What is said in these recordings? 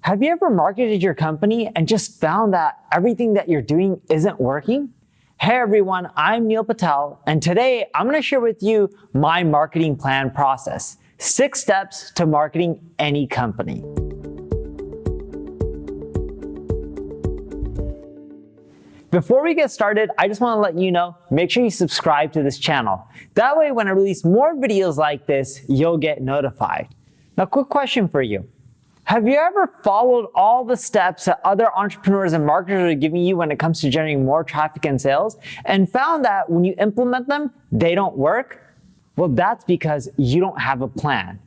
Have you ever marketed your company and just found that everything that you're doing isn't working? Hey everyone, I'm Neil Patel, and today I'm going to share with you my marketing plan process. 6 steps to marketing any company. Before we get started, I just want to let you know, make sure you subscribe to this channel. That way, when I release more videos like this, you'll get notified. Now, quick question for you. Have you ever followed all the steps that other entrepreneurs and marketers are giving you when it comes to generating more traffic and sales and found that when you implement them, they don't work? Well, that's because you don't have a plan.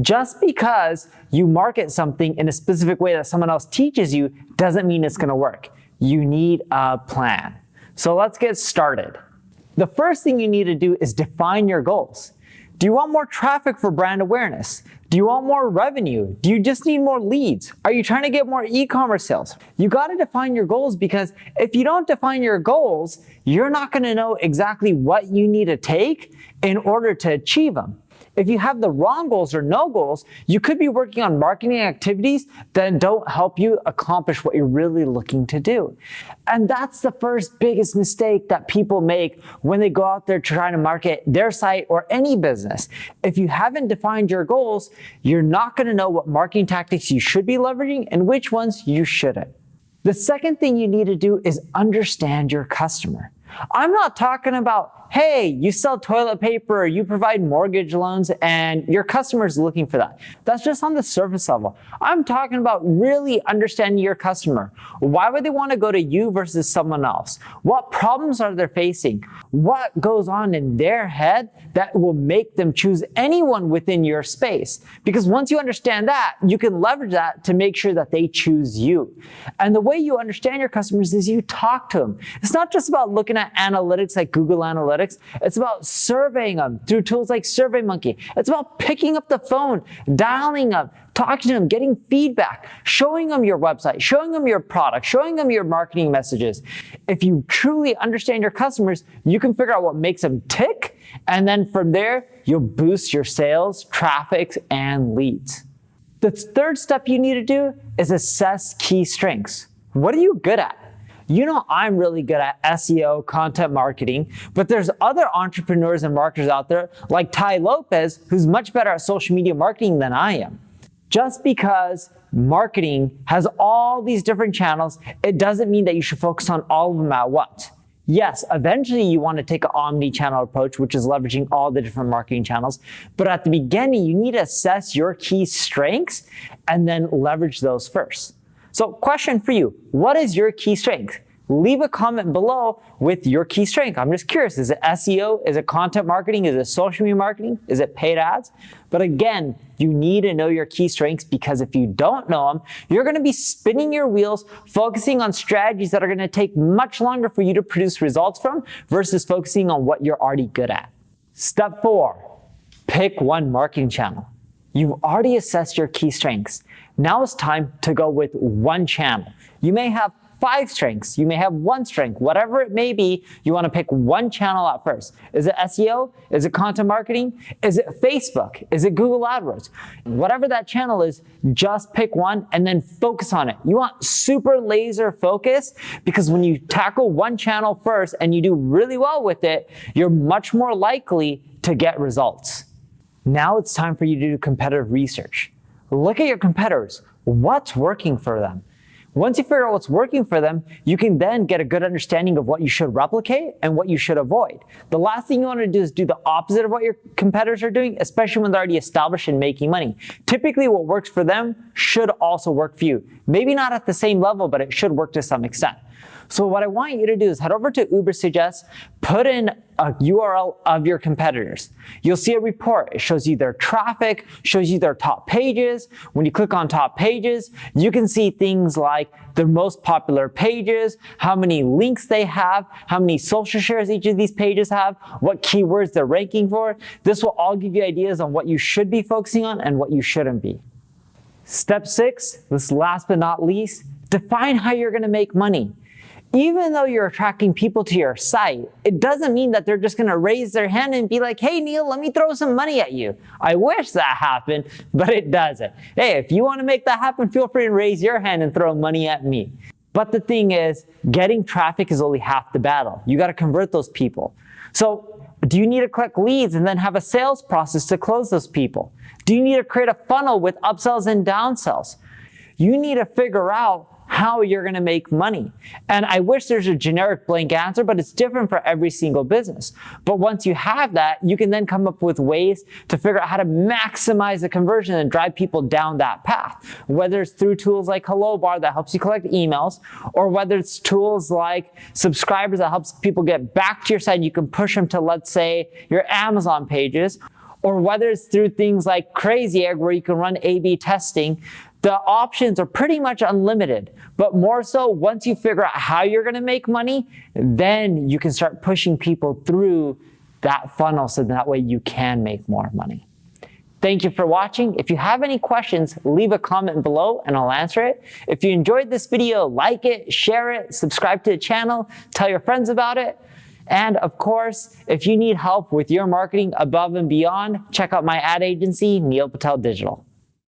Just because you market something in a specific way that someone else teaches you doesn't mean it's going to work. You need a plan. So let's get started. The first thing you need to do is define your goals. Do you want more traffic for brand awareness? Do you want more revenue? Do you just need more leads? Are you trying to get more e-commerce sales? You got to define your goals, because if you don't define your goals, you're not going to know exactly what you need to take in order to achieve them. If you have the wrong goals or no goals, you could be working on marketing activities that don't help you accomplish what you're really looking to do. And that's the first biggest mistake that people make when they go out there trying to market their site or any business. If you haven't defined your goals, you're not going to know what marketing tactics you should be leveraging and which ones you shouldn't. The second thing you need to do is understand your customer. I'm not talking about, hey, you sell toilet paper, or you provide mortgage loans, and your customer's looking for that. That's just on the surface level. I'm talking about really understanding your customer. Why would they want to go to you versus someone else? What problems are they facing? What goes on in their head that will make them choose anyone within your space? Because once you understand that, you can leverage that to make sure that they choose you. And the way you understand your customers is you talk to them. It's not just about looking at analytics like Google Analytics. It's about surveying them through tools like SurveyMonkey. It's about picking up the phone, dialing them, talking to them, getting feedback, showing them your website, showing them your product, showing them your marketing messages. If you truly understand your customers, you can figure out what makes them tick, and then from there, you'll boost your sales, traffic, and leads. The third step you need to do is assess key strengths. What are you good at? You know, I'm really good at SEO, content marketing, but there's other entrepreneurs and marketers out there like Tai Lopez, who's much better at social media marketing than I am. Just because marketing has all these different channels, it doesn't mean that you should focus on all of them at once. Yes, eventually you want to take an omni-channel approach, which is leveraging all the different marketing channels. But at the beginning, you need to assess your key strengths and then leverage those first. So question for you, what is your key strength? Leave a comment below with your key strength. I'm just curious, is it SEO? Is it content marketing? Is it social media marketing? Is it paid ads? But again, you need to know your key strengths, because if you don't know them, you're going to be spinning your wheels, focusing on strategies that are going to take much longer for you to produce results from versus focusing on what you're already good at. Step 4, pick one marketing channel. You've already assessed your key strengths. Now it's time to go with one channel. You may have 5 strengths. You may have 1 strength. Whatever it may be, you want to pick one channel at first. Is it SEO? Is it content marketing? Is it Facebook? Is it Google AdWords? Whatever that channel is, just pick one and then focus on it. You want super laser focus, because when you tackle one channel first and you do really well with it, you're much more likely to get results. Now it's time for you to do competitive research. Look at your competitors. What's working for them? Once you figure out what's working for them, you can then get a good understanding of what you should replicate and what you should avoid. The last thing you want to do is do the opposite of what your competitors are doing, especially when they're already established and making money. Typically, what works for them should also work for you. Maybe not at the same level, but it should work to some extent. So what I want you to do is head over to Ubersuggest, put in a URL of your competitors. You'll see a report. It shows you their traffic, shows you their top pages. When you click on top pages, you can see things like their most popular pages, how many links they have, how many social shares each of these pages have, what keywords they're ranking for. This will all give you ideas on what you should be focusing on and what you shouldn't be. Step 6, this last but not least, define how you're going to make money. Even though you're attracting people to your site, it doesn't mean that they're just going to raise their hand and be like, hey, Neil, let me throw some money at you. I wish that happened, but it doesn't. Hey, if you want to make that happen, feel free to raise your hand and throw money at me. But the thing is, getting traffic is only half the battle. You got to convert those people. So do you need to collect leads and then have a sales process to close those people? Do you need to create a funnel with upsells and downsells? You need to figure out how you're going to make money. And I wish there's a generic blank answer, but it's different for every single business. But once you have that, you can then come up with ways to figure out how to maximize the conversion and drive people down that path. Whether it's through tools like HelloBar that helps you collect emails, or whether it's tools like Subscribers that helps people get back to your site and you can push them to, let's say, your Amazon pages, or whether it's through things like Crazy Egg where you can run A/B testing. The options are pretty much unlimited, but more so once you figure out how you're going to make money, then you can start pushing people through that funnel so that way you can make more money. Thank you for watching. If you have any questions, leave a comment below and I'll answer it. If you enjoyed this video, like it, share it, subscribe to the channel, tell your friends about it. And of course, if you need help with your marketing above and beyond, check out my ad agency, Neil Patel Digital.